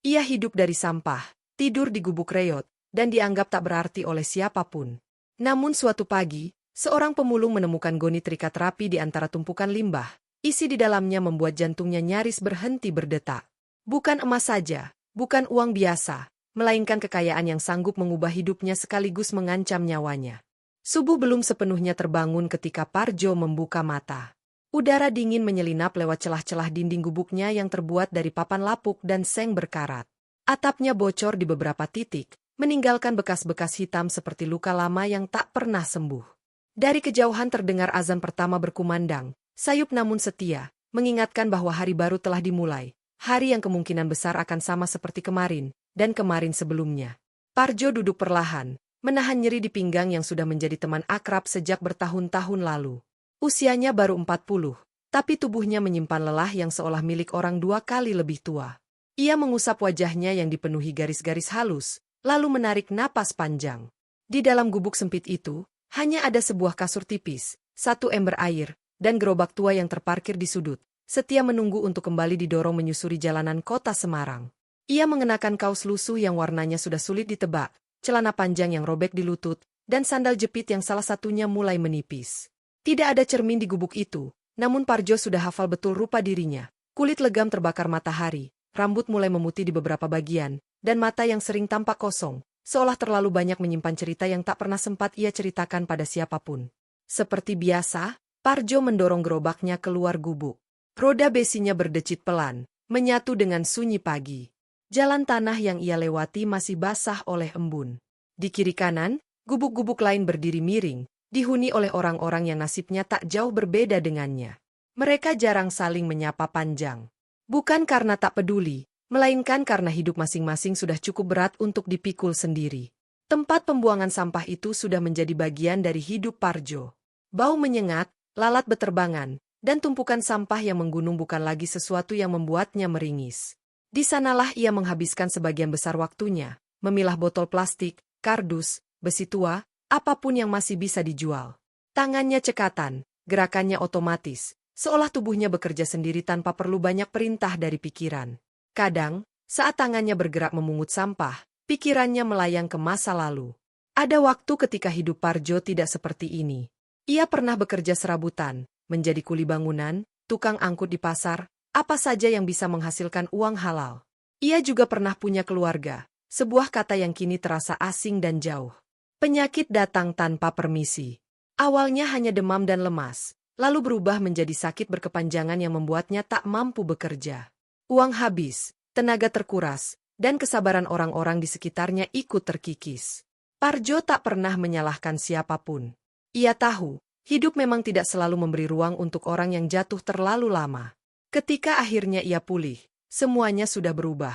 Ia hidup dari sampah, tidur di gubuk reot, dan dianggap tak berarti oleh siapapun. Namun suatu pagi, seorang pemulung menemukan goni terikat rapi di antara tumpukan limbah. Isi di dalamnya membuat jantungnya nyaris berhenti berdetak. Bukan emas saja, bukan uang biasa, melainkan kekayaan yang sanggup mengubah hidupnya sekaligus mengancam nyawanya. Subuh belum sepenuhnya terbangun ketika Parjo membuka mata. Udara dingin menyelinap lewat celah-celah dinding gubuknya yang terbuat dari papan lapuk dan seng berkarat. Atapnya bocor di beberapa titik, meninggalkan bekas-bekas hitam seperti luka lama yang tak pernah sembuh. Dari kejauhan terdengar azan pertama berkumandang, sayup namun setia, mengingatkan bahwa hari baru telah dimulai, hari yang kemungkinan besar akan sama seperti kemarin, dan kemarin sebelumnya. Parjo duduk perlahan, menahan nyeri di pinggang yang sudah menjadi teman akrab sejak bertahun-tahun lalu. Usianya baru 40, tapi tubuhnya menyimpan lelah yang seolah milik orang 2 kali lebih tua. Ia mengusap wajahnya yang dipenuhi garis-garis halus, lalu menarik napas panjang. Di dalam gubuk sempit itu, hanya ada sebuah kasur tipis, satu ember air, dan gerobak tua yang terparkir di sudut, setia menunggu untuk kembali didorong menyusuri jalanan kota Semarang. Ia mengenakan kaos lusuh yang warnanya sudah sulit ditebak, celana panjang yang robek di lutut, dan sandal jepit yang salah satunya mulai menipis. Tidak ada cermin di gubuk itu, namun Parjo sudah hafal betul rupa dirinya. Kulit legam terbakar matahari, rambut mulai memutih di beberapa bagian, dan mata yang sering tampak kosong, seolah terlalu banyak menyimpan cerita yang tak pernah sempat ia ceritakan pada siapapun. Seperti biasa, Parjo mendorong gerobaknya keluar gubuk. Roda besinya berdecit pelan, menyatu dengan sunyi pagi. Jalan tanah yang ia lewati masih basah oleh embun. Di kiri kanan, gubuk-gubuk lain berdiri miring, dihuni oleh orang-orang yang nasibnya tak jauh berbeda dengannya. Mereka jarang saling menyapa panjang. Bukan karena tak peduli, melainkan karena hidup masing-masing sudah cukup berat untuk dipikul sendiri. Tempat pembuangan sampah itu sudah menjadi bagian dari hidup Parjo. Bau menyengat, lalat beterbangan, dan tumpukan sampah yang menggunung bukan lagi sesuatu yang membuatnya meringis. Di sanalah ia menghabiskan sebagian besar waktunya, memilah botol plastik, kardus, besi tua, apapun yang masih bisa dijual. Tangannya cekatan, gerakannya otomatis, seolah tubuhnya bekerja sendiri tanpa perlu banyak perintah dari pikiran. Kadang, saat tangannya bergerak memungut sampah, pikirannya melayang ke masa lalu. Ada waktu ketika hidup Parjo tidak seperti ini. Ia pernah bekerja serabutan, menjadi kuli bangunan, tukang angkut di pasar, apa saja yang bisa menghasilkan uang halal. Ia juga pernah punya keluarga, sebuah kata yang kini terasa asing dan jauh. Penyakit datang tanpa permisi. Awalnya hanya demam dan lemas, lalu berubah menjadi sakit berkepanjangan yang membuatnya tak mampu bekerja. Uang habis, tenaga terkuras, dan kesabaran orang-orang di sekitarnya ikut terkikis. Parjo tak pernah menyalahkan siapapun. Ia tahu, hidup memang tidak selalu memberi ruang untuk orang yang jatuh terlalu lama. Ketika akhirnya ia pulih, semuanya sudah berubah.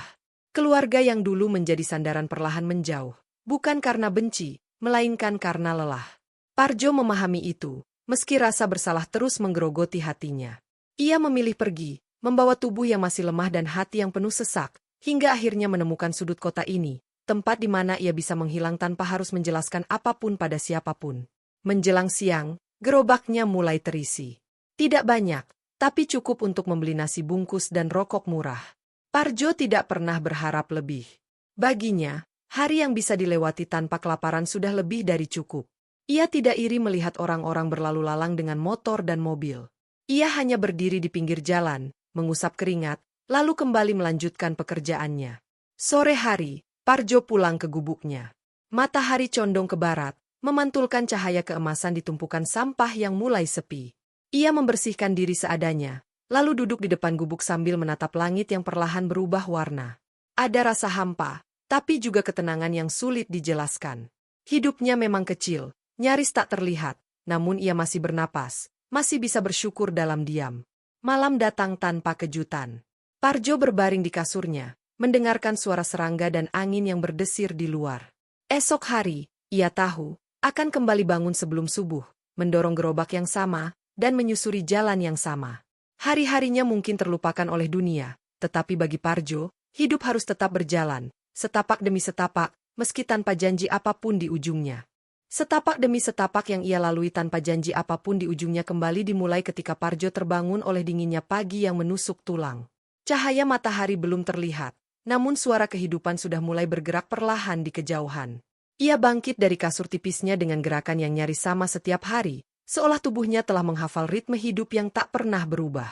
Keluarga yang dulu menjadi sandaran perlahan menjauh, bukan karena benci, melainkan karena lelah. Parjo memahami itu, meski rasa bersalah terus menggerogoti hatinya. Ia memilih pergi, membawa tubuh yang masih lemah dan hati yang penuh sesak, hingga akhirnya menemukan sudut kota ini, tempat di mana ia bisa menghilang tanpa harus menjelaskan apapun pada siapapun. Menjelang siang, gerobaknya mulai terisi. Tidak banyak, tapi cukup untuk membeli nasi bungkus dan rokok murah. Parjo tidak pernah berharap lebih. Baginya, hari yang bisa dilewati tanpa kelaparan sudah lebih dari cukup. Ia tidak iri melihat orang-orang berlalu lalang dengan motor dan mobil. Ia hanya berdiri di pinggir jalan, mengusap keringat, lalu kembali melanjutkan pekerjaannya. Sore hari, Parjo pulang ke gubuknya. Matahari condong ke barat, memantulkan cahaya keemasan di tumpukan sampah yang mulai sepi. Ia membersihkan diri seadanya, lalu duduk di depan gubuk sambil menatap langit yang perlahan berubah warna. Ada rasa hampa, tapi juga ketenangan yang sulit dijelaskan. Hidupnya memang kecil, nyaris tak terlihat, namun ia masih bernapas, masih bisa bersyukur dalam diam. Malam datang tanpa kejutan. Parjo berbaring di kasurnya, mendengarkan suara serangga dan angin yang berdesir di luar. Esok hari, ia tahu, akan kembali bangun sebelum subuh, mendorong gerobak yang sama, dan menyusuri jalan yang sama. Hari-harinya mungkin terlupakan oleh dunia, tetapi bagi Parjo, hidup harus tetap berjalan, setapak demi setapak, meski tanpa janji apapun di ujungnya. Setapak demi setapak yang ia lalui tanpa janji apapun di ujungnya kembali dimulai ketika Parjo terbangun oleh dinginnya pagi yang menusuk tulang. Cahaya matahari belum terlihat, namun suara kehidupan sudah mulai bergerak perlahan di kejauhan. Ia bangkit dari kasur tipisnya dengan gerakan yang nyaris sama setiap hari, seolah tubuhnya telah menghafal ritme hidup yang tak pernah berubah.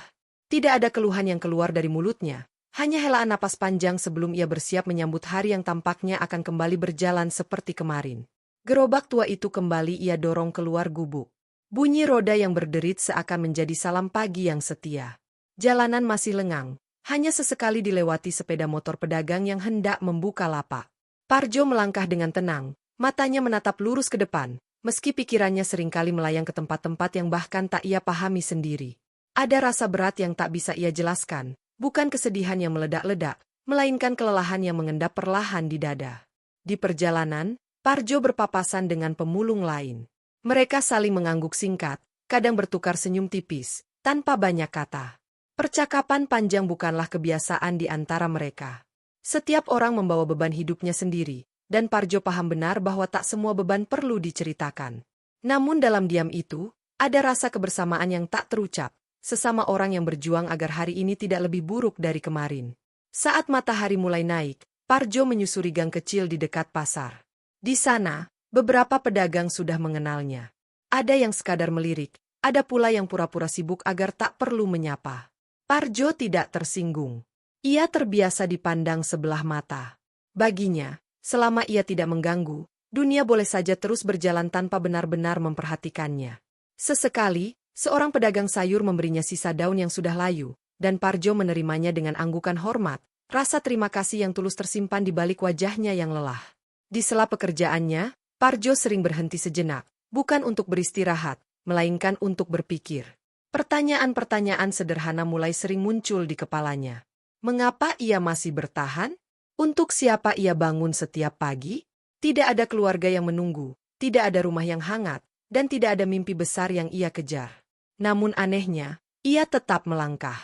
Tidak ada keluhan yang keluar dari mulutnya, hanya helaan napas panjang sebelum ia bersiap menyambut hari yang tampaknya akan kembali berjalan seperti kemarin. Gerobak tua itu kembali ia dorong keluar gubuk. Bunyi roda yang berderit seakan menjadi salam pagi yang setia. Jalanan masih lengang, hanya sesekali dilewati sepeda motor pedagang yang hendak membuka lapak. Parjo melangkah dengan tenang, matanya menatap lurus ke depan, meski pikirannya seringkali melayang ke tempat-tempat yang bahkan tak ia pahami sendiri. Ada rasa berat yang tak bisa ia jelaskan, bukan kesedihan yang meledak-ledak, melainkan kelelahan yang mengendap perlahan di dada. Di perjalanan, Parjo berpapasan dengan pemulung lain. Mereka saling mengangguk singkat, kadang bertukar senyum tipis, tanpa banyak kata. Percakapan panjang bukanlah kebiasaan di antara mereka. Setiap orang membawa beban hidupnya sendiri, dan Parjo paham benar bahwa tak semua beban perlu diceritakan. Namun dalam diam itu, ada rasa kebersamaan yang tak terucap, sesama orang yang berjuang agar hari ini tidak lebih buruk dari kemarin. Saat matahari mulai naik, Parjo menyusuri gang kecil di dekat pasar. Di sana, beberapa pedagang sudah mengenalnya. Ada yang sekadar melirik, ada pula yang pura-pura sibuk agar tak perlu menyapa. Parjo tidak tersinggung. Ia terbiasa dipandang sebelah mata. Baginya, selama ia tidak mengganggu, dunia boleh saja terus berjalan tanpa benar-benar memperhatikannya. Sesekali, seorang pedagang sayur memberinya sisa daun yang sudah layu, dan Parjo menerimanya dengan anggukan hormat, rasa terima kasih yang tulus tersimpan di balik wajahnya yang lelah. Di sela pekerjaannya, Parjo sering berhenti sejenak, bukan untuk beristirahat, melainkan untuk berpikir. Pertanyaan-pertanyaan sederhana mulai sering muncul di kepalanya. Mengapa ia masih bertahan? Untuk siapa ia bangun setiap pagi? Tidak ada keluarga yang menunggu, tidak ada rumah yang hangat, dan tidak ada mimpi besar yang ia kejar. Namun anehnya, ia tetap melangkah.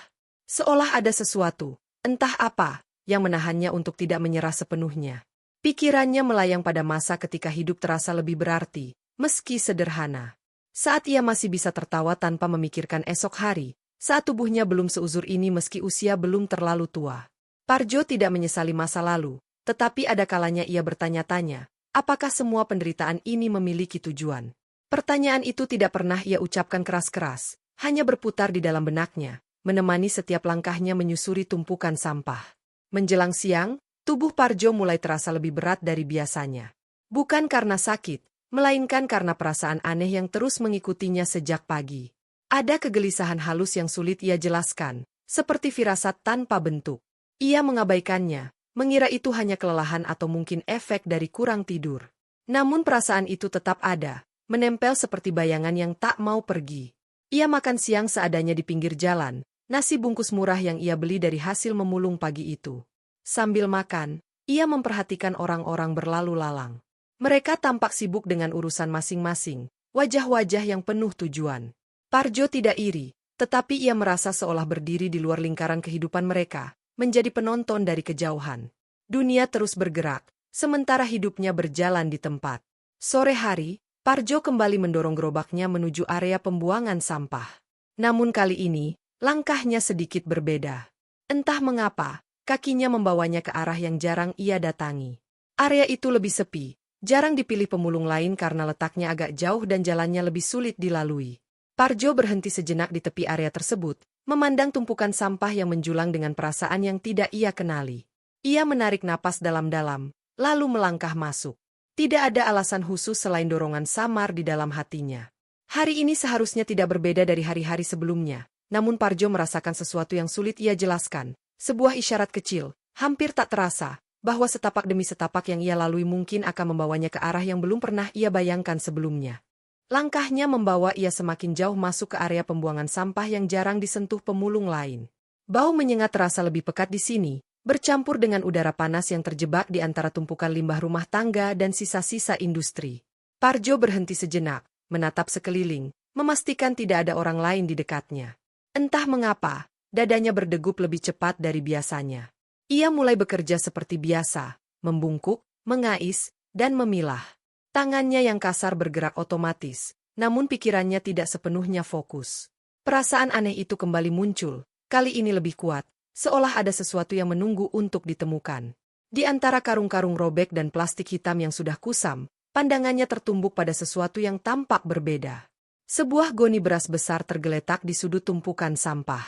Seolah ada sesuatu, entah apa, yang menahannya untuk tidak menyerah sepenuhnya. Pikirannya melayang pada masa ketika hidup terasa lebih berarti, meski sederhana. Saat ia masih bisa tertawa tanpa memikirkan esok hari, saat tubuhnya belum seuzur ini meski usia belum terlalu tua. Parjo tidak menyesali masa lalu, tetapi ada kalanya ia bertanya-tanya, apakah semua penderitaan ini memiliki tujuan? Pertanyaan itu tidak pernah ia ucapkan keras-keras, hanya berputar di dalam benaknya, menemani setiap langkahnya menyusuri tumpukan sampah. Menjelang siang, tubuh Parjo mulai terasa lebih berat dari biasanya. Bukan karena sakit, melainkan karena perasaan aneh yang terus mengikutinya sejak pagi. Ada kegelisahan halus yang sulit ia jelaskan, seperti firasat tanpa bentuk. Ia mengabaikannya, mengira itu hanya kelelahan atau mungkin efek dari kurang tidur. Namun perasaan itu tetap ada, menempel seperti bayangan yang tak mau pergi. Ia makan siang seadanya di pinggir jalan, nasi bungkus murah yang ia beli dari hasil memulung pagi itu. Sambil makan, ia memperhatikan orang-orang berlalu lalang. Mereka tampak sibuk dengan urusan masing-masing, wajah-wajah yang penuh tujuan. Parjo tidak iri, tetapi ia merasa seolah berdiri di luar lingkaran kehidupan mereka, menjadi penonton dari kejauhan. Dunia terus bergerak, sementara hidupnya berjalan di tempat. Sore hari, Parjo kembali mendorong gerobaknya menuju area pembuangan sampah. Namun kali ini, langkahnya sedikit berbeda. Entah mengapa, kakinya membawanya ke arah yang jarang ia datangi. Area itu lebih sepi, jarang dipilih pemulung lain karena letaknya agak jauh dan jalannya lebih sulit dilalui. Parjo berhenti sejenak di tepi area tersebut, memandang tumpukan sampah yang menjulang dengan perasaan yang tidak ia kenali. Ia menarik napas dalam-dalam, lalu melangkah masuk. Tidak ada alasan khusus selain dorongan samar di dalam hatinya. Hari ini seharusnya tidak berbeda dari hari-hari sebelumnya, namun Parjo merasakan sesuatu yang sulit ia jelaskan, sebuah isyarat kecil, hampir tak terasa, bahwa setapak demi setapak yang ia lalui mungkin akan membawanya ke arah yang belum pernah ia bayangkan sebelumnya. Langkahnya membawa ia semakin jauh masuk ke area pembuangan sampah yang jarang disentuh pemulung lain. Bau menyengat terasa lebih pekat di sini, bercampur dengan udara panas yang terjebak di antara tumpukan limbah rumah tangga dan sisa-sisa industri. Parjo berhenti sejenak, menatap sekeliling, memastikan tidak ada orang lain di dekatnya. Entah mengapa, dadanya berdegup lebih cepat dari biasanya. Ia mulai bekerja seperti biasa, membungkuk, mengais, dan memilah. Tangannya yang kasar bergerak otomatis, namun pikirannya tidak sepenuhnya fokus. Perasaan aneh itu kembali muncul, kali ini lebih kuat, seolah ada sesuatu yang menunggu untuk ditemukan. Di antara karung-karung robek dan plastik hitam yang sudah kusam, pandangannya tertumbuk pada sesuatu yang tampak berbeda. Sebuah goni beras besar tergeletak di sudut tumpukan sampah.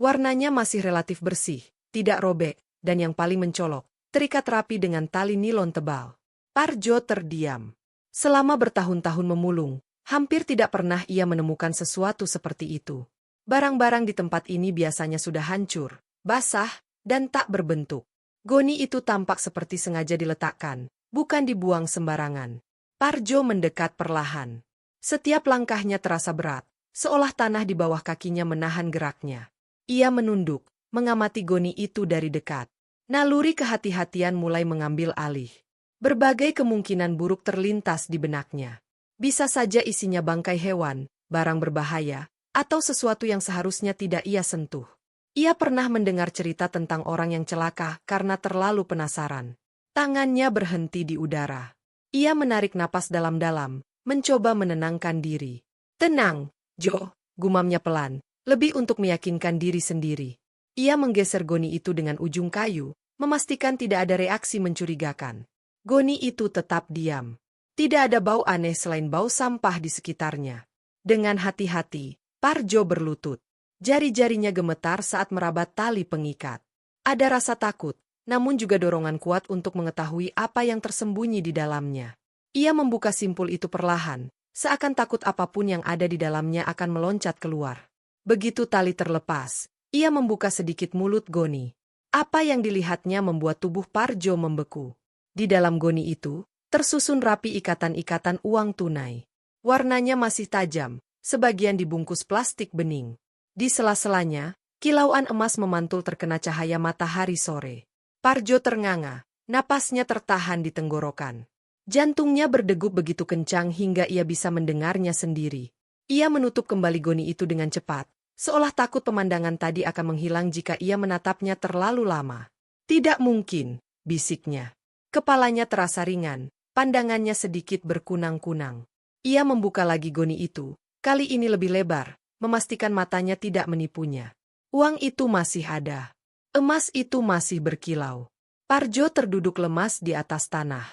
Warnanya masih relatif bersih, tidak robek, dan yang paling mencolok, terikat rapi dengan tali nilon tebal. Parjo terdiam. Selama bertahun-tahun memulung, hampir tidak pernah ia menemukan sesuatu seperti itu. Barang-barang di tempat ini biasanya sudah hancur, basah, dan tak berbentuk. Goni itu tampak seperti sengaja diletakkan, bukan dibuang sembarangan. Parjo mendekat perlahan. Setiap langkahnya terasa berat, seolah tanah di bawah kakinya menahan geraknya. Ia menunduk, mengamati goni itu dari dekat. Naluri kehati-hatian mulai mengambil alih. Berbagai kemungkinan buruk terlintas di benaknya. Bisa saja isinya bangkai hewan, barang berbahaya, atau sesuatu yang seharusnya tidak ia sentuh. Ia pernah mendengar cerita tentang orang yang celaka karena terlalu penasaran. Tangannya berhenti di udara. Ia menarik napas dalam-dalam, mencoba menenangkan diri. "Tenang, Jo," gumamnya pelan, lebih untuk meyakinkan diri sendiri. Ia menggeser goni itu dengan ujung kayu, memastikan tidak ada reaksi mencurigakan. Goni itu tetap diam. Tidak ada bau aneh selain bau sampah di sekitarnya. Dengan hati-hati, Parjo berlutut. Jari-jarinya gemetar saat merabat tali pengikat. Ada rasa takut, namun juga dorongan kuat untuk mengetahui apa yang tersembunyi di dalamnya. Ia membuka simpul itu perlahan, seakan takut apapun yang ada di dalamnya akan meloncat keluar. Begitu tali terlepas, ia membuka sedikit mulut goni. Apa yang dilihatnya membuat tubuh Parjo membeku. Di dalam goni itu, tersusun rapi ikatan-ikatan uang tunai. Warnanya masih tajam, sebagian dibungkus plastik bening. Di sela-selanya, kilauan emas memantul terkena cahaya matahari sore. Parjo ternganga, napasnya tertahan di tenggorokan. Jantungnya berdegup begitu kencang hingga ia bisa mendengarnya sendiri. Ia menutup kembali goni itu dengan cepat, seolah takut pemandangan tadi akan menghilang jika ia menatapnya terlalu lama. "Tidak mungkin," bisiknya. Kepalanya terasa ringan, pandangannya sedikit berkunang-kunang. Ia membuka lagi goni itu, kali ini lebih lebar, memastikan matanya tidak menipunya. Uang itu masih ada. Emas itu masih berkilau. Parjo terduduk lemas di atas tanah.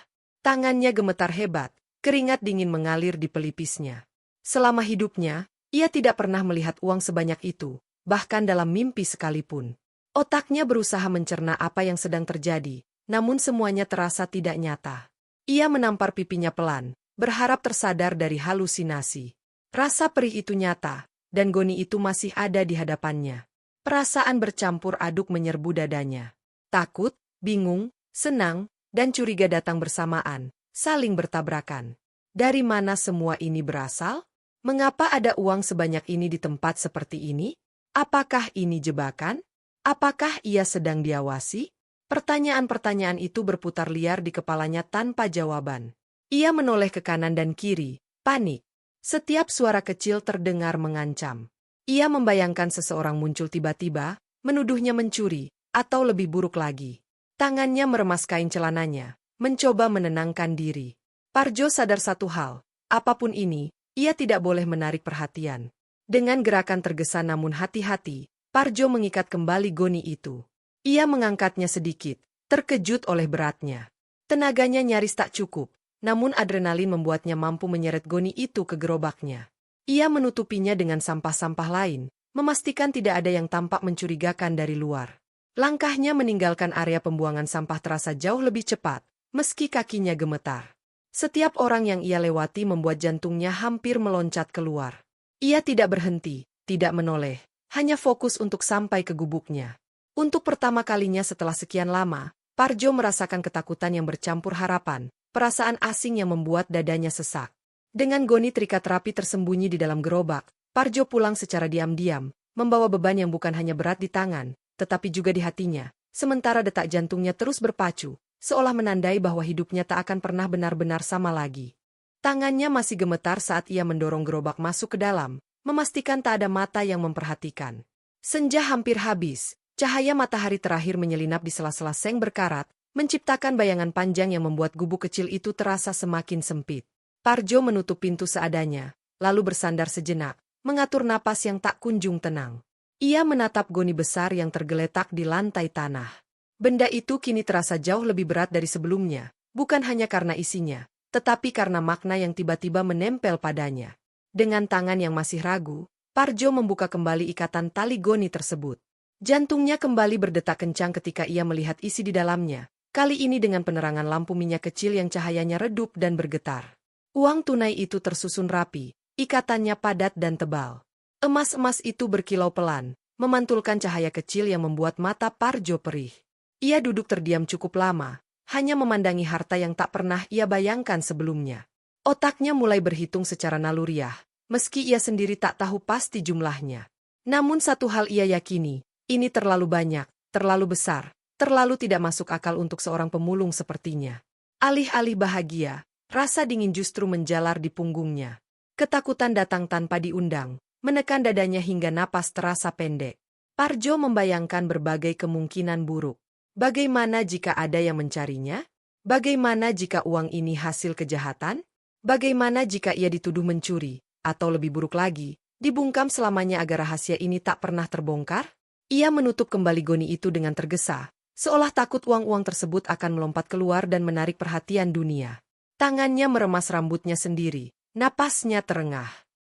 Tangannya gemetar hebat, keringat dingin mengalir di pelipisnya. Selama hidupnya, ia tidak pernah melihat uang sebanyak itu, bahkan dalam mimpi sekalipun. Otaknya berusaha mencerna apa yang sedang terjadi, namun semuanya terasa tidak nyata. Ia menampar pipinya pelan, berharap tersadar dari halusinasi. Rasa perih itu nyata, dan goni itu masih ada di hadapannya. Perasaan bercampur aduk menyerbu dadanya. Takut, bingung, senang, dan curiga datang bersamaan, saling bertabrakan. Dari mana semua ini berasal? Mengapa ada uang sebanyak ini di tempat seperti ini? Apakah ini jebakan? Apakah ia sedang diawasi? Pertanyaan-pertanyaan itu berputar liar di kepalanya tanpa jawaban. Ia menoleh ke kanan dan kiri, panik. Setiap suara kecil terdengar mengancam. Ia membayangkan seseorang muncul tiba-tiba, menuduhnya mencuri, atau lebih buruk lagi. Tangannya meremas kain celananya, mencoba menenangkan diri. Parjo sadar satu hal, apapun ini, ia tidak boleh menarik perhatian. Dengan gerakan tergesa namun hati-hati, Parjo mengikat kembali goni itu. Ia mengangkatnya sedikit, terkejut oleh beratnya. Tenaganya nyaris tak cukup. Namun adrenalin membuatnya mampu menyeret goni itu ke gerobaknya. Ia menutupinya dengan sampah-sampah lain, memastikan tidak ada yang tampak mencurigakan dari luar. Langkahnya meninggalkan area pembuangan sampah terasa jauh lebih cepat, meski kakinya gemetar. Setiap orang yang ia lewati membuat jantungnya hampir meloncat keluar. Ia tidak berhenti, tidak menoleh, hanya fokus untuk sampai ke gubuknya. Untuk pertama kalinya setelah sekian lama, Parjo merasakan ketakutan yang bercampur harapan. Perasaan asing yang membuat dadanya sesak. Dengan goni terikat rapi tersembunyi di dalam gerobak, Parjo pulang secara diam-diam, membawa beban yang bukan hanya berat di tangan, tetapi juga di hatinya, sementara detak jantungnya terus berpacu, seolah menandai bahwa hidupnya tak akan pernah benar-benar sama lagi. Tangannya masih gemetar saat ia mendorong gerobak masuk ke dalam, memastikan tak ada mata yang memperhatikan. Senja hampir habis, cahaya matahari terakhir menyelinap di sela-sela seng berkarat, menciptakan bayangan panjang yang membuat gubuk kecil itu terasa semakin sempit. Parjo menutup pintu seadanya, lalu bersandar sejenak, mengatur napas yang tak kunjung tenang. Ia menatap goni besar yang tergeletak di lantai tanah. Benda itu kini terasa jauh lebih berat dari sebelumnya, bukan hanya karena isinya, tetapi karena makna yang tiba-tiba menempel padanya. Dengan tangan yang masih ragu, Parjo membuka kembali ikatan tali goni tersebut. Jantungnya kembali berdetak kencang ketika ia melihat isi di dalamnya, kali ini dengan penerangan lampu minyak kecil yang cahayanya redup dan bergetar. Uang tunai itu tersusun rapi, ikatannya padat dan tebal. Emas-emas itu berkilau pelan, memantulkan cahaya kecil yang membuat mata Parjo perih. Ia duduk terdiam cukup lama, hanya memandangi harta yang tak pernah ia bayangkan sebelumnya. Otaknya mulai berhitung secara naluriah, meski ia sendiri tak tahu pasti jumlahnya. Namun satu hal ia yakini, ini terlalu banyak, terlalu besar, terlalu tidak masuk akal untuk seorang pemulung sepertinya. Alih-alih bahagia, rasa dingin justru menjalar di punggungnya. Ketakutan datang tanpa diundang, menekan dadanya hingga napas terasa pendek. Parjo membayangkan berbagai kemungkinan buruk. Bagaimana jika ada yang mencarinya? Bagaimana jika uang ini hasil kejahatan? Bagaimana jika ia dituduh mencuri? Atau lebih buruk lagi, dibungkam selamanya agar rahasia ini tak pernah terbongkar? Ia menutup kembali goni itu dengan tergesa, seolah takut uang-uang tersebut akan melompat keluar dan menarik perhatian dunia. Tangannya meremas rambutnya sendiri, napasnya terengah.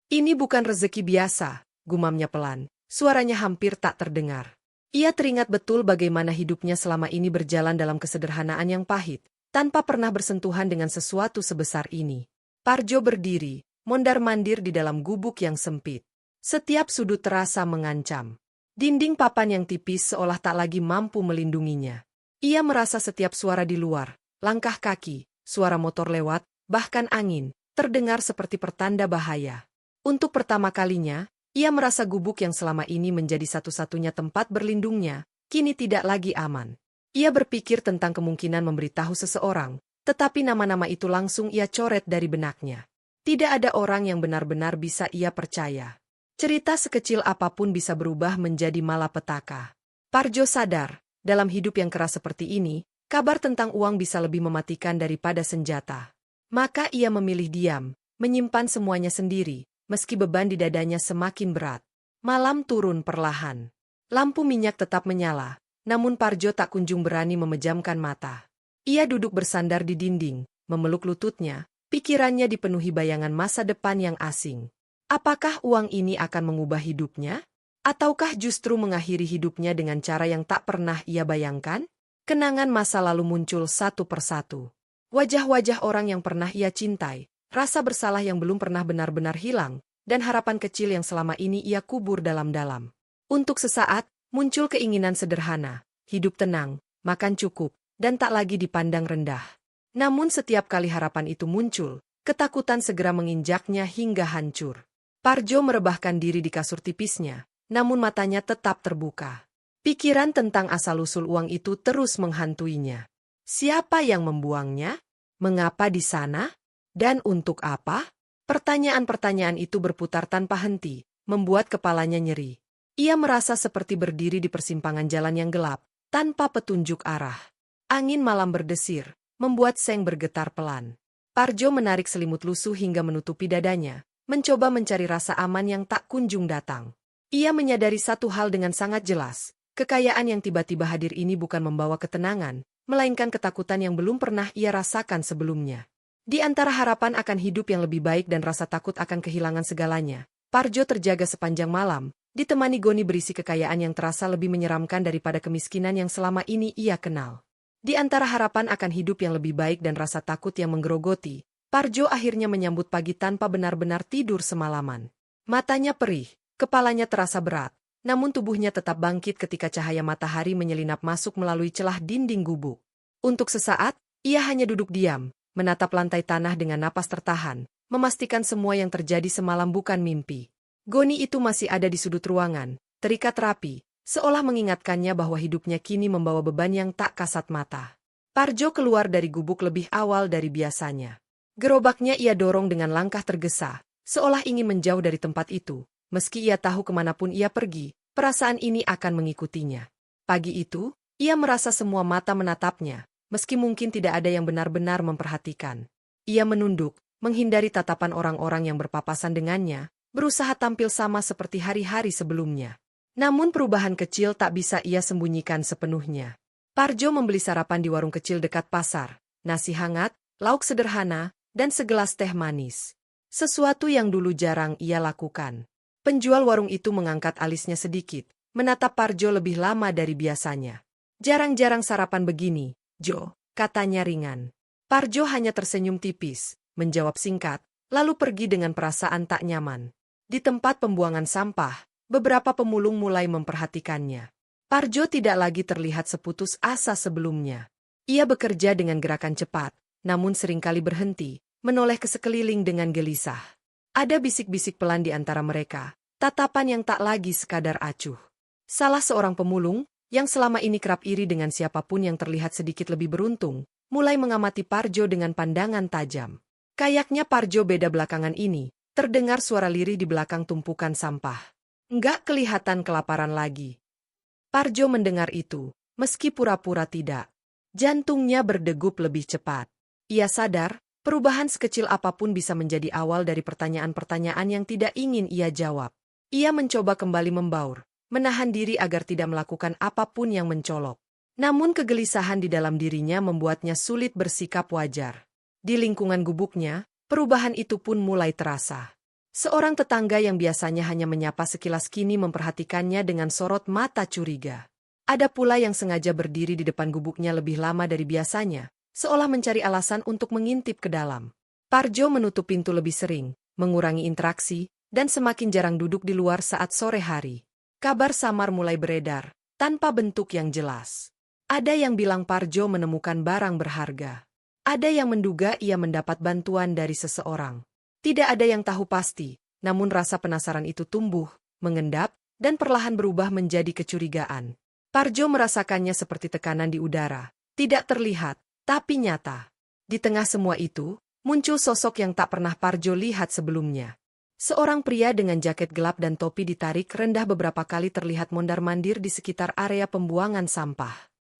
Ini bukan rezeki biasa, gumamnya pelan, suaranya hampir tak terdengar. Ia teringat betul bagaimana hidupnya selama ini berjalan dalam kesederhanaan yang pahit, tanpa pernah bersentuhan dengan sesuatu sebesar ini. Parjo berdiri, mondar-mandir di dalam gubuk yang sempit. Setiap sudut terasa mengancam. Dinding papan yang tipis seolah tak lagi mampu melindunginya. Ia merasa setiap suara di luar, langkah kaki, suara motor lewat, bahkan angin, terdengar seperti pertanda bahaya. Untuk pertama kalinya, ia merasa gubuk yang selama ini menjadi satu-satunya tempat berlindungnya, kini tidak lagi aman. Ia berpikir tentang kemungkinan memberitahu seseorang, tetapi nama-nama itu langsung ia coret dari benaknya. Tidak ada orang yang benar-benar bisa ia percaya. Cerita sekecil apapun bisa berubah menjadi malapetaka. Parjo sadar, dalam hidup yang keras seperti ini, kabar tentang uang bisa lebih mematikan daripada senjata. Maka ia memilih diam, menyimpan semuanya sendiri, meski beban di dadanya semakin berat. Malam turun perlahan. Lampu minyak tetap menyala, namun Parjo tak kunjung berani memejamkan mata. Ia duduk bersandar di dinding, memeluk lututnya, pikirannya dipenuhi bayangan masa depan yang asing. Apakah uang ini akan mengubah hidupnya? Ataukah justru mengakhiri hidupnya dengan cara yang tak pernah ia bayangkan? Kenangan masa lalu muncul satu persatu. Wajah-wajah orang yang pernah ia cintai, rasa bersalah yang belum pernah benar-benar hilang, dan harapan kecil yang selama ini ia kubur dalam-dalam. Untuk sesaat, muncul keinginan sederhana, hidup tenang, makan cukup, dan tak lagi dipandang rendah. Namun setiap kali harapan itu muncul, ketakutan segera menginjaknya hingga hancur. Parjo merebahkan diri di kasur tipisnya, namun matanya tetap terbuka. Pikiran tentang asal-usul uang itu terus menghantuinya. Siapa yang membuangnya? Mengapa di sana? Dan untuk apa? Pertanyaan-pertanyaan itu berputar tanpa henti, membuat kepalanya nyeri. Ia merasa seperti berdiri di persimpangan jalan yang gelap, tanpa petunjuk arah. Angin malam berdesir, membuat seng bergetar pelan. Parjo menarik selimut lusuh hingga menutupi dadanya, mencoba mencari rasa aman yang tak kunjung datang. Ia menyadari satu hal dengan sangat jelas, kekayaan yang tiba-tiba hadir ini bukan membawa ketenangan, melainkan ketakutan yang belum pernah ia rasakan sebelumnya. Di antara harapan akan hidup yang lebih baik dan rasa takut akan kehilangan segalanya, Parjo terjaga sepanjang malam, ditemani goni berisi kekayaan yang terasa lebih menyeramkan daripada kemiskinan yang selama ini ia kenal. Di antara harapan akan hidup yang lebih baik dan rasa takut yang menggerogoti, Parjo akhirnya menyambut pagi tanpa benar-benar tidur semalaman. Matanya perih, kepalanya terasa berat, namun tubuhnya tetap bangkit ketika cahaya matahari menyelinap masuk melalui celah dinding gubuk. Untuk sesaat, ia hanya duduk diam, menatap lantai tanah dengan napas tertahan, memastikan semua yang terjadi semalam bukan mimpi. Goni itu masih ada di sudut ruangan, terikat rapi, seolah mengingatkannya bahwa hidupnya kini membawa beban yang tak kasat mata. Parjo keluar dari gubuk lebih awal dari biasanya. Gerobaknya ia dorong dengan langkah tergesa, seolah ingin menjauh dari tempat itu. Meski ia tahu kemanapun ia pergi, perasaan ini akan mengikutinya. Pagi itu, ia merasa semua mata menatapnya, meski mungkin tidak ada yang benar-benar memperhatikan. Ia menunduk, menghindari tatapan orang-orang yang berpapasan dengannya, berusaha tampil sama seperti hari-hari sebelumnya. Namun perubahan kecil tak bisa ia sembunyikan sepenuhnya. Parjo membeli sarapan di warung kecil dekat pasar, nasi hangat, lauk sederhana, dan segelas teh manis. Sesuatu yang dulu jarang ia lakukan. Penjual warung itu mengangkat alisnya sedikit, menatap Parjo lebih lama dari biasanya. Jarang-jarang sarapan begini, Jo, katanya ringan. Parjo hanya tersenyum tipis, menjawab singkat, lalu pergi dengan perasaan tak nyaman. Di tempat pembuangan sampah, beberapa pemulung mulai memperhatikannya. Parjo tidak lagi terlihat seputus asa sebelumnya. Ia bekerja dengan gerakan cepat, namun seringkali berhenti, menoleh ke sekeliling dengan gelisah. Ada bisik-bisik pelan di antara mereka, tatapan yang tak lagi sekadar acuh. Salah seorang pemulung, yang selama ini kerap iri dengan siapapun yang terlihat sedikit lebih beruntung, mulai mengamati Parjo dengan pandangan tajam. Kayaknya Parjo beda belakangan ini, terdengar suara lirih di belakang tumpukan sampah. Enggak kelihatan kelaparan lagi. Parjo mendengar itu, meski pura-pura tidak. Jantungnya berdegup lebih cepat. Ia sadar, perubahan sekecil apapun bisa menjadi awal dari pertanyaan-pertanyaan yang tidak ingin ia jawab. Ia mencoba kembali membaur, menahan diri agar tidak melakukan apapun yang mencolok. Namun kegelisahan di dalam dirinya membuatnya sulit bersikap wajar. Di lingkungan gubuknya, perubahan itu pun mulai terasa. Seorang tetangga yang biasanya hanya menyapa sekilas kini memperhatikannya dengan sorot mata curiga. Ada pula yang sengaja berdiri di depan gubuknya lebih lama dari biasanya, seolah mencari alasan untuk mengintip ke dalam. Parjo menutup pintu lebih sering, mengurangi interaksi, dan semakin jarang duduk di luar saat sore hari. Kabar samar mulai beredar, tanpa bentuk yang jelas. Ada yang bilang Parjo menemukan barang berharga. Ada yang menduga ia mendapat bantuan dari seseorang. Tidak ada yang tahu pasti, namun rasa penasaran itu tumbuh, mengendap, dan perlahan berubah menjadi kecurigaan. Parjo merasakannya seperti tekanan di udara, tidak terlihat, tapi nyata. Di tengah semua itu, muncul sosok yang tak pernah Parjo lihat sebelumnya. Seorang pria dengan jaket gelap dan topi ditarik rendah beberapa kali terlihat mondar-mandir di sekitar area pembuangan sampah.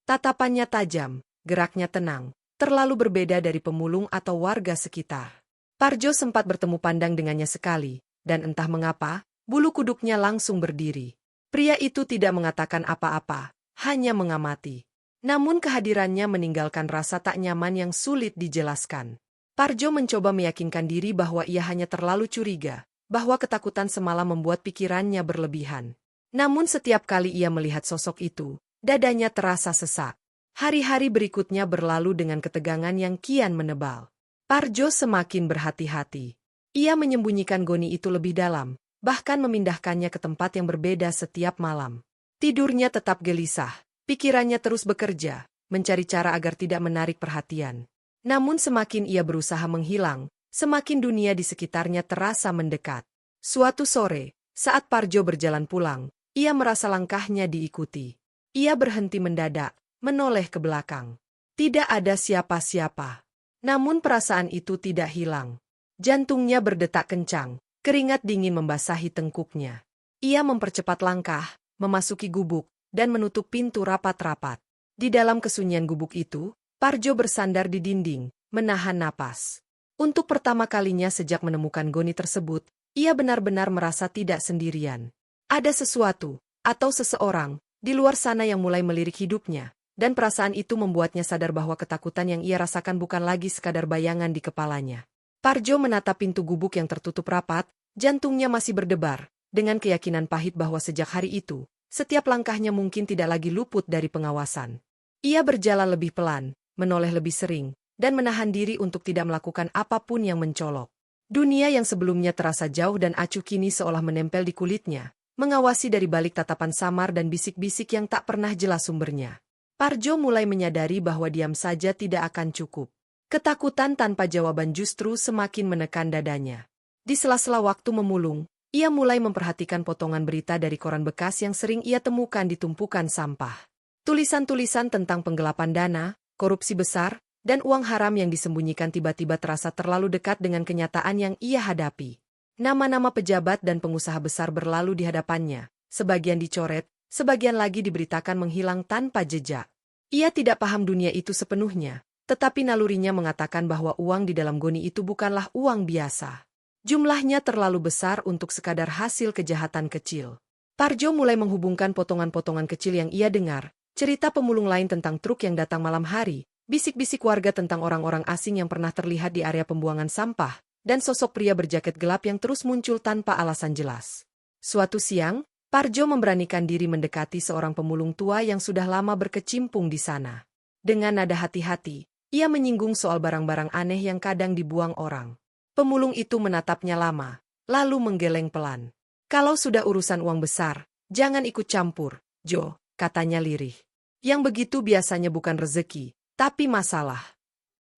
Tatapannya tajam, geraknya tenang, terlalu berbeda dari pemulung atau warga sekitar. Parjo sempat bertemu pandang dengannya sekali, dan entah mengapa, bulu kuduknya langsung berdiri. Pria itu tidak mengatakan apa-apa, hanya mengamati. Namun kehadirannya meninggalkan rasa tak nyaman yang sulit dijelaskan. Parjo mencoba meyakinkan diri bahwa ia hanya terlalu curiga, bahwa ketakutan semalam membuat pikirannya berlebihan. Namun setiap kali ia melihat sosok itu, dadanya terasa sesak. Hari-hari berikutnya berlalu dengan ketegangan yang kian menebal. Parjo semakin berhati-hati. Ia menyembunyikan goni itu lebih dalam, bahkan memindahkannya ke tempat yang berbeda setiap malam. Tidurnya tetap gelisah, pikirannya terus bekerja, mencari cara agar tidak menarik perhatian. Namun semakin ia berusaha menghilang, semakin dunia di sekitarnya terasa mendekat. Suatu sore, saat Parjo berjalan pulang, ia merasa langkahnya diikuti. Ia berhenti mendadak, menoleh ke belakang. Tidak ada siapa-siapa. Namun perasaan itu tidak hilang. Jantungnya berdetak kencang, keringat dingin membasahi tengkuknya. Ia mempercepat langkah, memasuki gubuk, dan menutup pintu rapat-rapat. Di dalam kesunyian gubuk itu, Parjo bersandar di dinding, menahan napas. Untuk pertama kalinya sejak menemukan goni tersebut, ia benar-benar merasa tidak sendirian. Ada sesuatu, atau seseorang, di luar sana yang mulai melirik hidupnya, dan perasaan itu membuatnya sadar bahwa ketakutan yang ia rasakan bukan lagi sekadar bayangan di kepalanya. Parjo menatap pintu gubuk yang tertutup rapat, jantungnya masih berdebar, dengan keyakinan pahit bahwa sejak hari itu, setiap langkahnya mungkin tidak lagi luput dari pengawasan. Ia berjalan lebih pelan, menoleh lebih sering, dan menahan diri untuk tidak melakukan apapun yang mencolok. Dunia yang sebelumnya terasa jauh dan acuh kini seolah menempel di kulitnya, mengawasi dari balik tatapan samar dan bisik-bisik yang tak pernah jelas sumbernya. Parjo mulai menyadari bahwa diam saja tidak akan cukup. Ketakutan tanpa jawaban justru semakin menekan dadanya. Di sela-sela waktu memulung, ia mulai memperhatikan potongan berita dari koran bekas yang sering ia temukan di tumpukan sampah. Tulisan-tulisan tentang penggelapan dana, korupsi besar, dan uang haram yang disembunyikan tiba-tiba terasa terlalu dekat dengan kenyataan yang ia hadapi. Nama-nama pejabat dan pengusaha besar berlalu di hadapannya, sebagian dicoret, sebagian lagi diberitakan menghilang tanpa jejak. Ia tidak paham dunia itu sepenuhnya, tetapi nalurinya mengatakan bahwa uang di dalam goni itu bukanlah uang biasa. Jumlahnya terlalu besar untuk sekadar hasil kejahatan kecil. Parjo mulai menghubungkan potongan-potongan kecil yang ia dengar, cerita pemulung lain tentang truk yang datang malam hari, bisik-bisik warga tentang orang-orang asing yang pernah terlihat di area pembuangan sampah, dan sosok pria berjaket gelap yang terus muncul tanpa alasan jelas. Suatu siang, Parjo memberanikan diri mendekati seorang pemulung tua yang sudah lama berkecimpung di sana. Dengan nada hati-hati, ia menyinggung soal barang-barang aneh yang kadang dibuang orang. Pemulung itu menatapnya lama, lalu menggeleng pelan. "Kalau sudah urusan uang besar, jangan ikut campur, Jo," katanya lirih. "Yang begitu biasanya bukan rezeki, tapi masalah."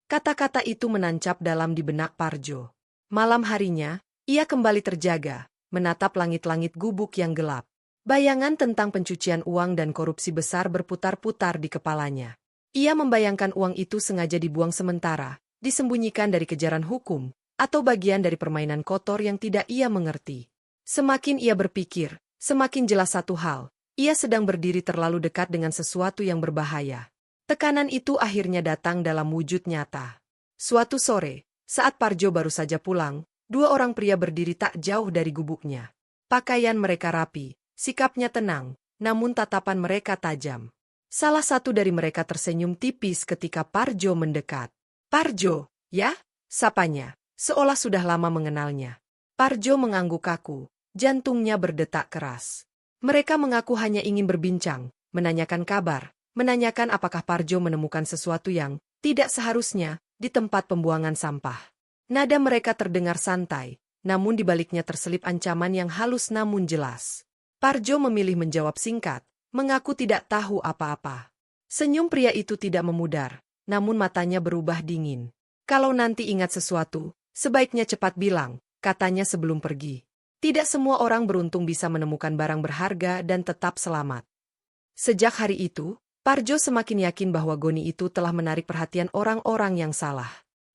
Kata-kata itu menancap dalam di benak Parjo. Malam harinya, ia kembali terjaga, menatap langit-langit gubuk yang gelap. Bayangan tentang pencucian uang dan korupsi besar berputar-putar di kepalanya. Ia membayangkan uang itu sengaja dibuang sementara, disembunyikan dari kejaran hukum, atau bagian dari permainan kotor yang tidak ia mengerti. Semakin ia berpikir, semakin jelas satu hal, ia sedang berdiri terlalu dekat dengan sesuatu yang berbahaya. Tekanan itu akhirnya datang dalam wujud nyata. Suatu sore, saat Parjo baru saja pulang, dua orang pria berdiri tak jauh dari gubuknya. Pakaian mereka rapi, sikapnya tenang, namun tatapan mereka tajam. Salah satu dari mereka tersenyum tipis ketika Parjo mendekat. "Parjo, ya?" sapanya, seolah sudah lama mengenalnya. Parjo mengangguk kaku, jantungnya berdetak keras. Mereka mengaku hanya ingin berbincang, menanyakan kabar, menanyakan apakah Parjo menemukan sesuatu yang tidak seharusnya di tempat pembuangan sampah. Nada mereka terdengar santai, namun di baliknya terselip ancaman yang halus namun jelas. Parjo memilih menjawab singkat, mengaku tidak tahu apa-apa. Senyum pria itu tidak memudar, namun matanya berubah dingin. "Kalau nanti ingat sesuatu, sebaiknya cepat bilang," katanya sebelum pergi. Tidak semua orang beruntung bisa menemukan barang berharga dan tetap selamat. Sejak hari itu, Parjo semakin yakin bahwa Goni itu telah menarik perhatian orang-orang yang salah.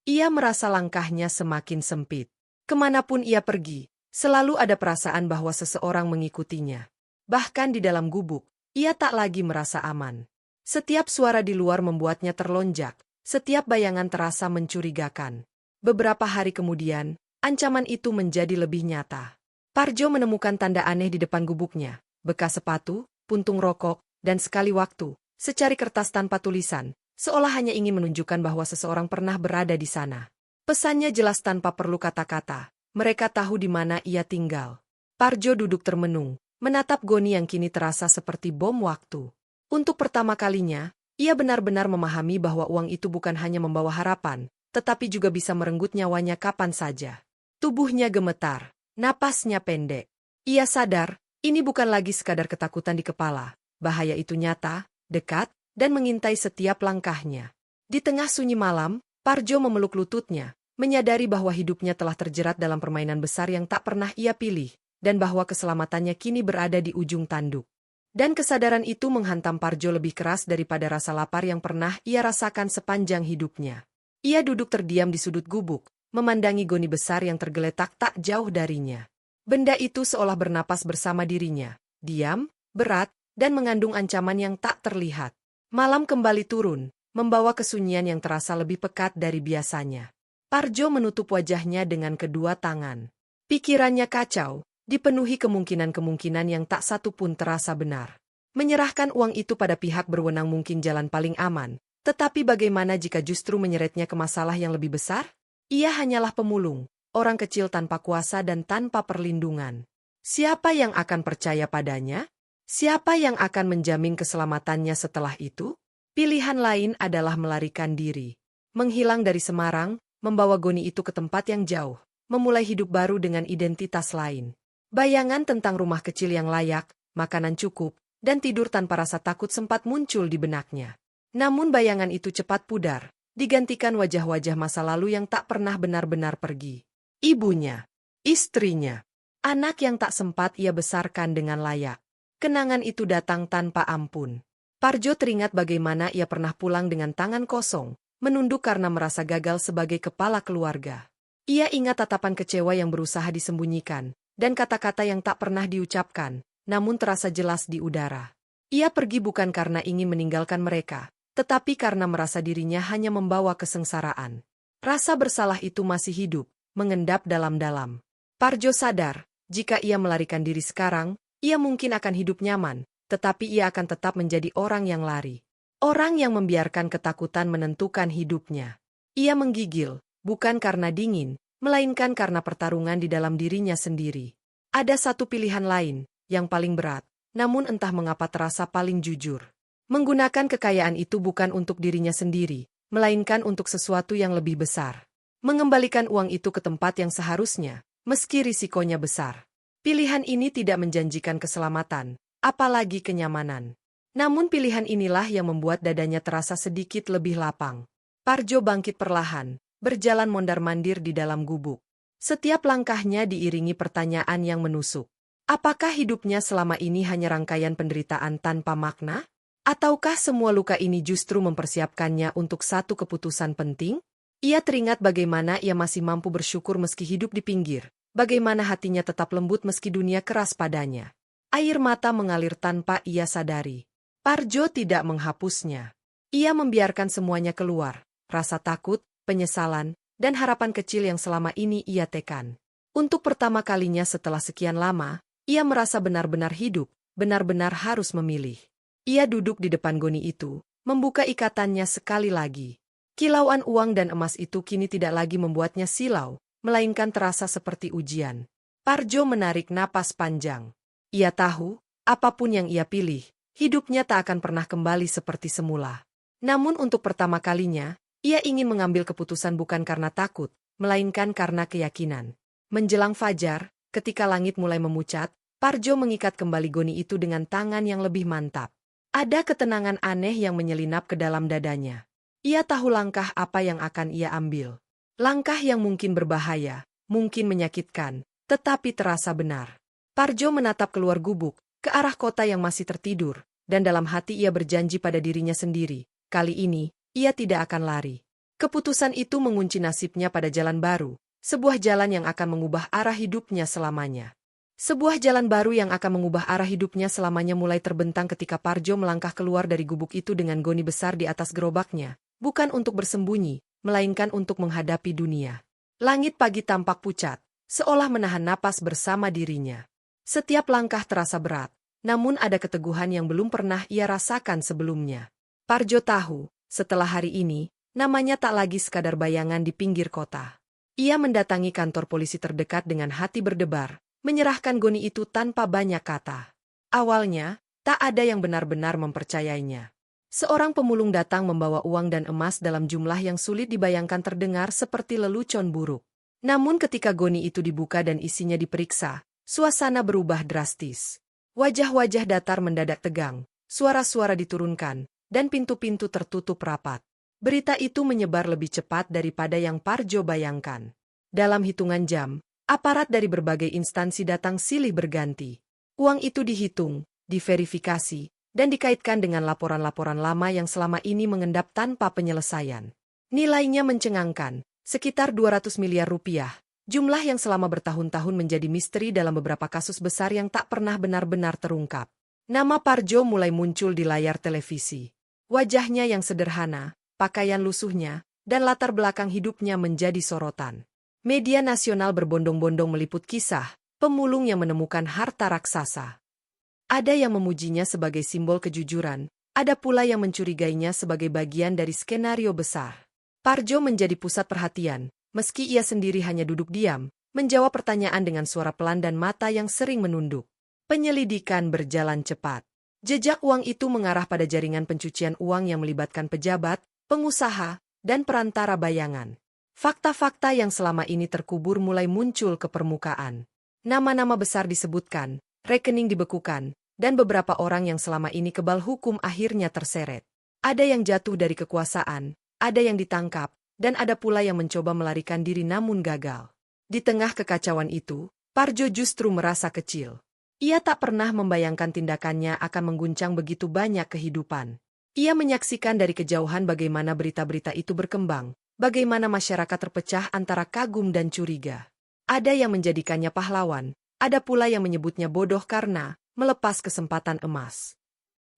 Ia merasa langkahnya semakin sempit. Kemanapun ia pergi, selalu ada perasaan bahwa seseorang mengikutinya. Bahkan di dalam gubuk, ia tak lagi merasa aman. Setiap suara di luar membuatnya terlonjak, setiap bayangan terasa mencurigakan. Beberapa hari kemudian, ancaman itu menjadi lebih nyata. Parjo menemukan tanda aneh di depan gubuknya, bekas sepatu, puntung rokok, dan sekali waktu, secari kertas tanpa tulisan, seolah hanya ingin menunjukkan bahwa seseorang pernah berada di sana. Pesannya jelas tanpa perlu kata-kata. Mereka tahu di mana ia tinggal. Parjo duduk termenung, menatap Goni yang kini terasa seperti bom waktu. Untuk pertama kalinya, ia benar-benar memahami bahwa uang itu bukan hanya membawa harapan, tetapi juga bisa merenggut nyawanya kapan saja. Tubuhnya gemetar, napasnya pendek. Ia sadar, ini bukan lagi sekadar ketakutan di kepala. Bahaya itu nyata, dekat, dan mengintai setiap langkahnya. Di tengah sunyi malam, Parjo memeluk lututnya, menyadari bahwa hidupnya telah terjerat dalam permainan besar yang tak pernah ia pilih, dan bahwa keselamatannya kini berada di ujung tanduk. Dan kesadaran itu menghantam Parjo lebih keras daripada rasa lapar yang pernah ia rasakan sepanjang hidupnya. Ia duduk terdiam di sudut gubuk, memandangi Goni besar yang tergeletak tak jauh darinya. Benda itu seolah bernapas bersama dirinya, diam, berat, dan mengandung ancaman yang tak terlihat. Malam kembali turun, membawa kesunyian yang terasa lebih pekat dari biasanya. Parjo menutup wajahnya dengan kedua tangan. Pikirannya kacau, dipenuhi kemungkinan-kemungkinan yang tak satu pun terasa benar. Menyerahkan uang itu pada pihak berwenang mungkin jalan paling aman, tetapi bagaimana jika justru menyeretnya ke masalah yang lebih besar? Ia hanyalah pemulung, orang kecil tanpa kuasa dan tanpa perlindungan. Siapa yang akan percaya padanya? Siapa yang akan menjamin keselamatannya setelah itu? Pilihan lain adalah melarikan diri. Menghilang dari Semarang, membawa Goni itu ke tempat yang jauh, memulai hidup baru dengan identitas lain. Bayangan tentang rumah kecil yang layak, makanan cukup, dan tidur tanpa rasa takut sempat muncul di benaknya. Namun bayangan itu cepat pudar, digantikan wajah-wajah masa lalu yang tak pernah benar-benar pergi. Ibunya, istrinya, anak yang tak sempat ia besarkan dengan layak. Kenangan itu datang tanpa ampun. Parjo teringat bagaimana ia pernah pulang dengan tangan kosong, menunduk karena merasa gagal sebagai kepala keluarga. Ia ingat tatapan kecewa yang berusaha disembunyikan, dan kata-kata yang tak pernah diucapkan, namun terasa jelas di udara. Ia pergi bukan karena ingin meninggalkan mereka, tetapi karena merasa dirinya hanya membawa kesengsaraan. Rasa bersalah itu masih hidup, mengendap dalam-dalam. Parjo sadar, jika ia melarikan diri sekarang, Ia mungkin akan hidup nyaman, tetapi ia akan tetap menjadi orang yang lari. Orang yang membiarkan ketakutan menentukan hidupnya. Ia menggigil, bukan karena dingin, melainkan karena pertarungan di dalam dirinya sendiri. Ada satu pilihan lain, yang paling berat, namun entah mengapa terasa paling jujur. Menggunakan kekayaan itu bukan untuk dirinya sendiri, melainkan untuk sesuatu yang lebih besar. Mengembalikan uang itu ke tempat yang seharusnya, meski risikonya besar. Pilihan ini tidak menjanjikan keselamatan, apalagi kenyamanan. Namun pilihan inilah yang membuat dadanya terasa sedikit lebih lapang. Parjo bangkit perlahan, berjalan mondar-mandir di dalam gubuk. Setiap langkahnya diiringi pertanyaan yang menusuk. Apakah hidupnya selama ini hanya rangkaian penderitaan tanpa makna? Ataukah semua luka ini justru mempersiapkannya untuk satu keputusan penting? Ia teringat bagaimana ia masih mampu bersyukur meski hidup di pinggir, bagaimana hatinya tetap lembut meski dunia keras padanya. Air mata mengalir tanpa ia sadari. Parjo tidak menghapusnya. Ia membiarkan semuanya keluar, rasa takut, penyesalan, dan harapan kecil yang selama ini ia tekan. Untuk pertama kalinya setelah sekian lama, ia merasa benar-benar hidup, benar-benar harus memilih. Ia duduk di depan goni itu, membuka ikatannya sekali lagi. Kilauan uang dan emas itu kini tidak lagi membuatnya silau, melainkan terasa seperti ujian. Parjo menarik napas panjang. Ia tahu, apapun yang ia pilih, hidupnya tak akan pernah kembali seperti semula. Namun untuk pertama kalinya, ia ingin mengambil keputusan bukan karena takut, melainkan karena keyakinan. Menjelang fajar, ketika langit mulai memucat, Parjo mengikat kembali goni itu dengan tangan yang lebih mantap. Ada ketenangan aneh yang menyelinap ke dalam dadanya. Ia tahu langkah apa yang akan ia ambil. Langkah yang mungkin berbahaya, mungkin menyakitkan, tetapi terasa benar. Parjo menatap keluar gubuk, ke arah kota yang masih tertidur, dan dalam hati ia berjanji pada dirinya sendiri, kali ini, ia tidak akan lari. Keputusan itu mengunci nasibnya pada jalan baru, sebuah jalan yang akan mengubah arah hidupnya selamanya. Sebuah jalan baru yang akan mengubah arah hidupnya selamanya mulai terbentang ketika Parjo melangkah keluar dari gubuk itu dengan goni besar di atas gerobaknya. Bukan untuk bersembunyi, melainkan untuk menghadapi dunia. Langit pagi tampak pucat, seolah menahan napas bersama dirinya. Setiap langkah terasa berat, namun ada keteguhan yang belum pernah ia rasakan sebelumnya. Parjo tahu, setelah hari ini, namanya tak lagi sekadar bayangan di pinggir kota. Ia mendatangi kantor polisi terdekat dengan hati berdebar, menyerahkan goni itu tanpa banyak kata. Awalnya, tak ada yang benar-benar mempercayainya. Seorang pemulung datang membawa uang dan emas dalam jumlah yang sulit dibayangkan terdengar seperti lelucon buruk. Namun ketika goni itu dibuka dan isinya diperiksa, suasana berubah drastis. Wajah-wajah datar mendadak tegang, suara-suara diturunkan, dan pintu-pintu tertutup rapat. Berita itu menyebar lebih cepat daripada yang Parjo bayangkan. Dalam hitungan jam, aparat dari berbagai instansi datang silih berganti. Uang itu dihitung, diverifikasi, dan dikaitkan dengan laporan-laporan lama yang selama ini mengendap tanpa penyelesaian. Nilainya mencengangkan, sekitar 200 miliar rupiah, jumlah yang selama bertahun-tahun menjadi misteri dalam beberapa kasus besar yang tak pernah benar-benar terungkap. Nama Parjo mulai muncul di layar televisi. Wajahnya yang sederhana, pakaian lusuhnya, dan latar belakang hidupnya menjadi sorotan. Media nasional berbondong-bondong meliput kisah pemulung yang menemukan harta raksasa. Ada yang memujinya sebagai simbol kejujuran, ada pula yang mencurigainya sebagai bagian dari skenario besar. Parjo menjadi pusat perhatian, meski ia sendiri hanya duduk diam, menjawab pertanyaan dengan suara pelan dan mata yang sering menunduk. Penyelidikan berjalan cepat. Jejak uang itu mengarah pada jaringan pencucian uang yang melibatkan pejabat, pengusaha, dan perantara bayangan. Fakta-fakta yang selama ini terkubur mulai muncul ke permukaan. Nama-nama besar disebutkan, rekening dibekukan, dan beberapa orang yang selama ini kebal hukum akhirnya terseret. Ada yang jatuh dari kekuasaan, ada yang ditangkap, dan ada pula yang mencoba melarikan diri namun gagal. Di tengah kekacauan itu, Parjo justru merasa kecil. Ia tak pernah membayangkan tindakannya akan mengguncang begitu banyak kehidupan. Ia menyaksikan dari kejauhan bagaimana berita-berita itu berkembang, bagaimana masyarakat terpecah antara kagum dan curiga. Ada yang menjadikannya pahlawan, ada pula yang menyebutnya bodoh karena melepas kesempatan emas.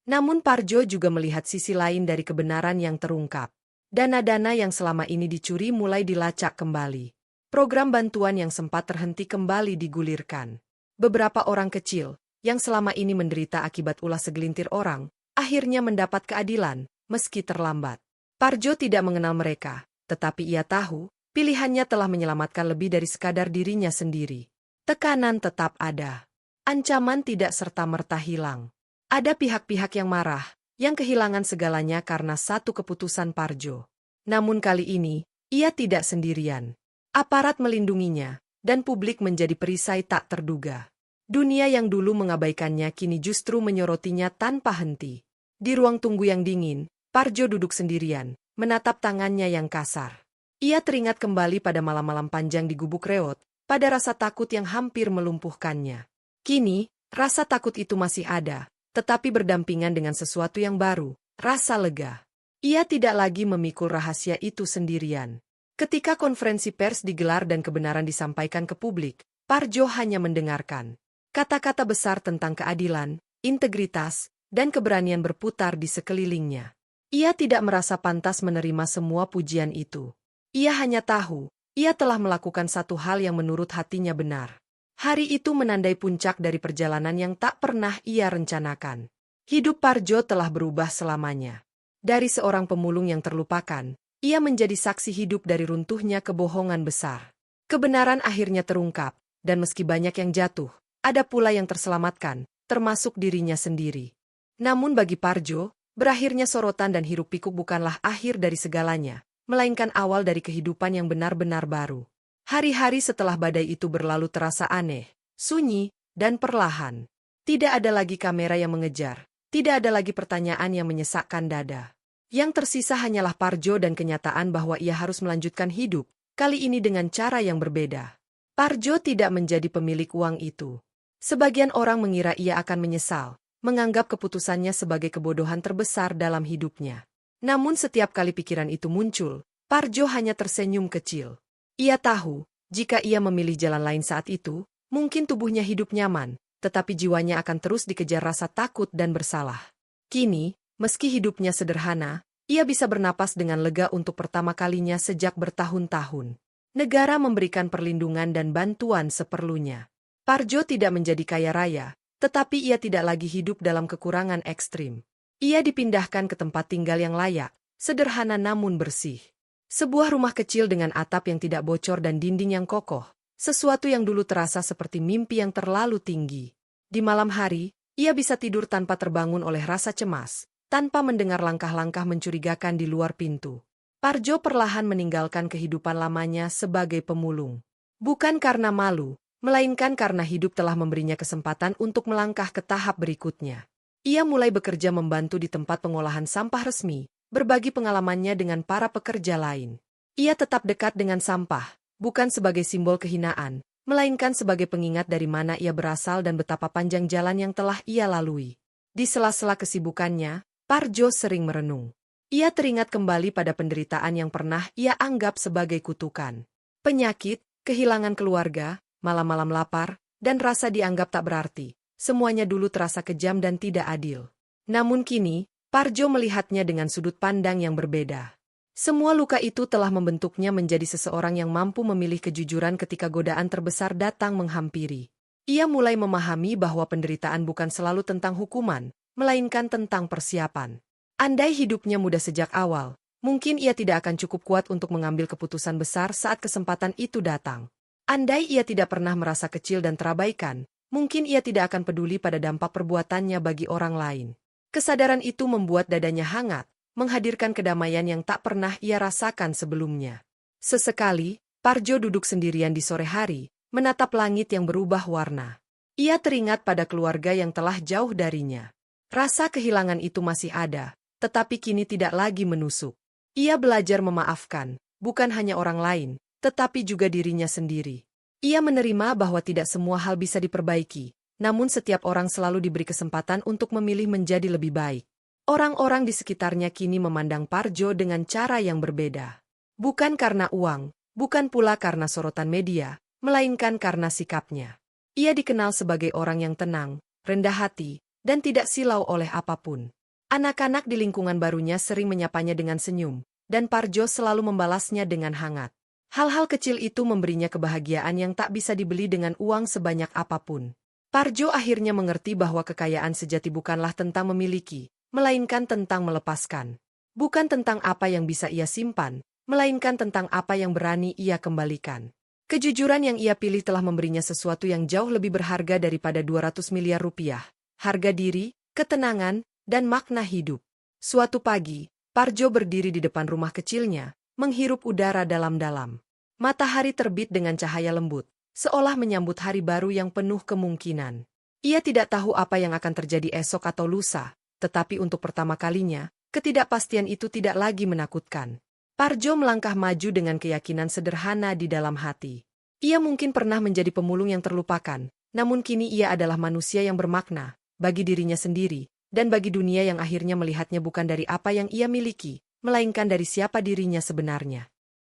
Namun Parjo juga melihat sisi lain dari kebenaran yang terungkap. Dana-dana yang selama ini dicuri mulai dilacak kembali. Program bantuan yang sempat terhenti kembali digulirkan. Beberapa orang kecil, yang selama ini menderita akibat ulah segelintir orang, akhirnya mendapat keadilan, meski terlambat. Parjo tidak mengenal mereka, tetapi ia tahu, pilihannya telah menyelamatkan lebih dari sekadar dirinya sendiri. Tekanan tetap ada. Ancaman tidak serta-merta hilang. Ada pihak-pihak yang marah, yang kehilangan segalanya karena satu keputusan Parjo. Namun kali ini, ia tidak sendirian. Aparat melindunginya, dan publik menjadi perisai tak terduga. Dunia yang dulu mengabaikannya kini justru menyorotinya tanpa henti. Di ruang tunggu yang dingin, Parjo duduk sendirian, menatap tangannya yang kasar. Ia teringat kembali pada malam-malam panjang di Gubuk Reot, pada rasa takut yang hampir melumpuhkannya. Kini, rasa takut itu masih ada, tetapi berdampingan dengan sesuatu yang baru, rasa lega. Ia tidak lagi memikul rahasia itu sendirian. Ketika konferensi pers digelar dan kebenaran disampaikan ke publik, Parjo hanya mendengarkan. Kata-kata besar tentang keadilan, integritas, dan keberanian berputar di sekelilingnya. Ia tidak merasa pantas menerima semua pujian itu. Ia hanya tahu, ia telah melakukan satu hal yang menurut hatinya benar. Hari itu menandai puncak dari perjalanan yang tak pernah ia rencanakan. Hidup Parjo telah berubah selamanya. Dari seorang pemulung yang terlupakan, ia menjadi saksi hidup dari runtuhnya kebohongan besar. Kebenaran akhirnya terungkap, dan meski banyak yang jatuh, ada pula yang terselamatkan, termasuk dirinya sendiri. Namun bagi Parjo, berakhirnya sorotan dan hiruk-pikuk bukanlah akhir dari segalanya, melainkan awal dari kehidupan yang benar-benar baru. Hari-hari setelah badai itu berlalu terasa aneh, sunyi, dan perlahan. Tidak ada lagi kamera yang mengejar, tidak ada lagi pertanyaan yang menyesakkan dada. Yang tersisa hanyalah Parjo dan kenyataan bahwa ia harus melanjutkan hidup, kali ini dengan cara yang berbeda. Parjo tidak menjadi pemilik uang itu. Sebagian orang mengira ia akan menyesal, menganggap keputusannya sebagai kebodohan terbesar dalam hidupnya. Namun setiap kali pikiran itu muncul, Parjo hanya tersenyum kecil. Ia tahu, jika ia memilih jalan lain saat itu, mungkin tubuhnya hidup nyaman, tetapi jiwanya akan terus dikejar rasa takut dan bersalah. Kini, meski hidupnya sederhana, ia bisa bernapas dengan lega untuk pertama kalinya sejak bertahun-tahun. Negara memberikan perlindungan dan bantuan seperlunya. Parjo tidak menjadi kaya raya, tetapi ia tidak lagi hidup dalam kekurangan ekstrim. Ia dipindahkan ke tempat tinggal yang layak, sederhana namun bersih. Sebuah rumah kecil dengan atap yang tidak bocor dan dinding yang kokoh, sesuatu yang dulu terasa seperti mimpi yang terlalu tinggi. Di malam hari, ia bisa tidur tanpa terbangun oleh rasa cemas, tanpa mendengar langkah-langkah mencurigakan di luar pintu. Parjo perlahan meninggalkan kehidupan lamanya sebagai pemulung. Bukan karena malu, melainkan karena hidup telah memberinya kesempatan untuk melangkah ke tahap berikutnya. Ia mulai bekerja membantu di tempat pengolahan sampah resmi, berbagi pengalamannya dengan para pekerja lain. Ia tetap dekat dengan sampah, bukan sebagai simbol kehinaan, melainkan sebagai pengingat dari mana ia berasal dan betapa panjang jalan yang telah ia lalui. Di sela-sela kesibukannya, Parjo sering merenung. Ia teringat kembali pada penderitaan yang pernah ia anggap sebagai kutukan. Penyakit, kehilangan keluarga, malam-malam lapar, dan rasa dianggap tak berarti. Semuanya dulu terasa kejam dan tidak adil. Namun kini, Parjo melihatnya dengan sudut pandang yang berbeda. Semua luka itu telah membentuknya menjadi seseorang yang mampu memilih kejujuran ketika godaan terbesar datang menghampiri. Ia mulai memahami bahwa penderitaan bukan selalu tentang hukuman, melainkan tentang persiapan. Andai hidupnya mudah sejak awal, mungkin ia tidak akan cukup kuat untuk mengambil keputusan besar saat kesempatan itu datang. Andai ia tidak pernah merasa kecil dan terabaikan, mungkin ia tidak akan peduli pada dampak perbuatannya bagi orang lain. Kesadaran itu membuat dadanya hangat, menghadirkan kedamaian yang tak pernah ia rasakan sebelumnya. Sesekali, Parjo duduk sendirian di sore hari, menatap langit yang berubah warna. Ia teringat pada keluarga yang telah jauh darinya. Rasa kehilangan itu masih ada, tetapi kini tidak lagi menusuk. Ia belajar memaafkan, bukan hanya orang lain, tetapi juga dirinya sendiri. Ia menerima bahwa tidak semua hal bisa diperbaiki, namun setiap orang selalu diberi kesempatan untuk memilih menjadi lebih baik. Orang-orang di sekitarnya kini memandang Parjo dengan cara yang berbeda. Bukan karena uang, bukan pula karena sorotan media, melainkan karena sikapnya. Ia dikenal sebagai orang yang tenang, rendah hati, dan tidak silau oleh apapun. Anak-anak di lingkungan barunya sering menyapanya dengan senyum, dan Parjo selalu membalasnya dengan hangat. Hal-hal kecil itu memberinya kebahagiaan yang tak bisa dibeli dengan uang sebanyak apapun. Parjo akhirnya mengerti bahwa kekayaan sejati bukanlah tentang memiliki, melainkan tentang melepaskan. Bukan tentang apa yang bisa ia simpan, melainkan tentang apa yang berani ia kembalikan. Kejujuran yang ia pilih telah memberinya sesuatu yang jauh lebih berharga daripada 200 miliar rupiah. Harga diri, ketenangan, dan makna hidup. Suatu pagi, Parjo berdiri di depan rumah kecilnya, menghirup udara dalam-dalam. Matahari terbit dengan cahaya lembut, seolah menyambut hari baru yang penuh kemungkinan. Ia tidak tahu apa yang akan terjadi esok atau lusa, tetapi untuk pertama kalinya, ketidakpastian itu tidak lagi menakutkan. Parjo melangkah maju dengan keyakinan sederhana di dalam hati. Ia mungkin pernah menjadi pemulung yang terlupakan, namun kini ia adalah manusia yang bermakna, bagi dirinya sendiri, dan bagi dunia yang akhirnya melihatnya bukan dari apa yang ia miliki, melainkan dari siapa dirinya sebenarnya.